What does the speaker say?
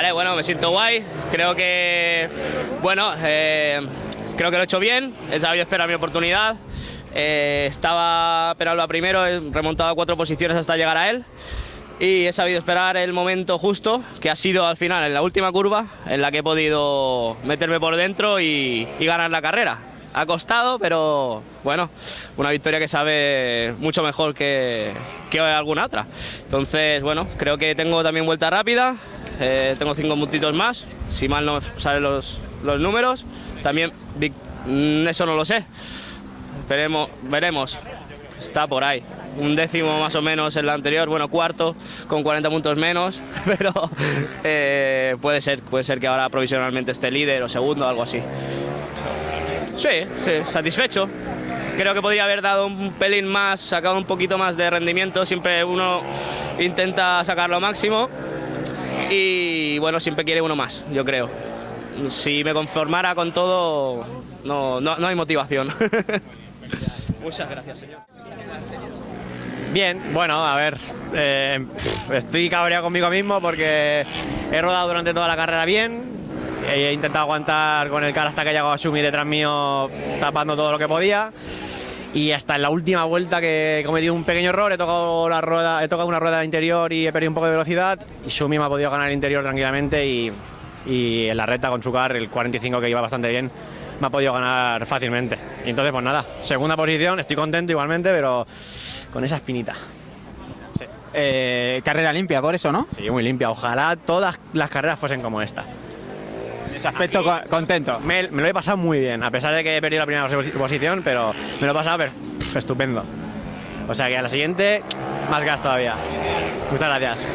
Vale, bueno, me siento guay. Creo que, bueno, creo que lo he hecho bien. He sabido esperar mi oportunidad. Estaba Peralba primero, he remontado 4 posiciones hasta llegar a él. Y he sabido esperar el momento justo, que ha sido al final, en la última curva, en la que he podido meterme por dentro y ganar la carrera. Ha costado, pero bueno, una victoria que sabe mucho mejor que alguna otra. Entonces, bueno, creo que tengo también vuelta rápida, tengo 5 puntitos más, si mal no salen los números. También eso no lo sé, veremos, está por ahí. Un décimo más o menos en la anterior, bueno, cuarto con 40 puntos menos, pero puede ser que ahora provisionalmente esté líder o segundo o algo así. Sí, satisfecho. Creo que podría haber dado un pelín más, sacado un poquito más de rendimiento. Siempre uno intenta sacar lo máximo y bueno, siempre quiere uno más, yo creo. Si me conformara con todo, no hay motivación. Muchas gracias, señor. Bien, bueno, a ver, estoy cabreado conmigo mismo porque he rodado durante toda la carrera bien. He intentado aguantar con el cara hasta que ha llegado a Schumi detrás mío, tapando todo lo que podía. Y hasta en la última vuelta que he cometido un pequeño error, he tocado una rueda interior y he perdido un poco de velocidad. Y Schumi me ha podido ganar el interior tranquilamente y en la recta con su car, el 45 que iba bastante bien, me ha podido ganar fácilmente. Y entonces, pues nada, segunda posición, estoy contento igualmente, pero con esa espinita. Sí. Carrera limpia, por eso, ¿no? Sí, muy limpia. Ojalá todas las carreras fuesen como esta. En ese aspecto, contento. Me lo he pasado muy bien, a pesar de que he perdido la primera posición, pero me lo he pasado estupendo. O sea que a la siguiente, más gas todavía. Muchas gracias.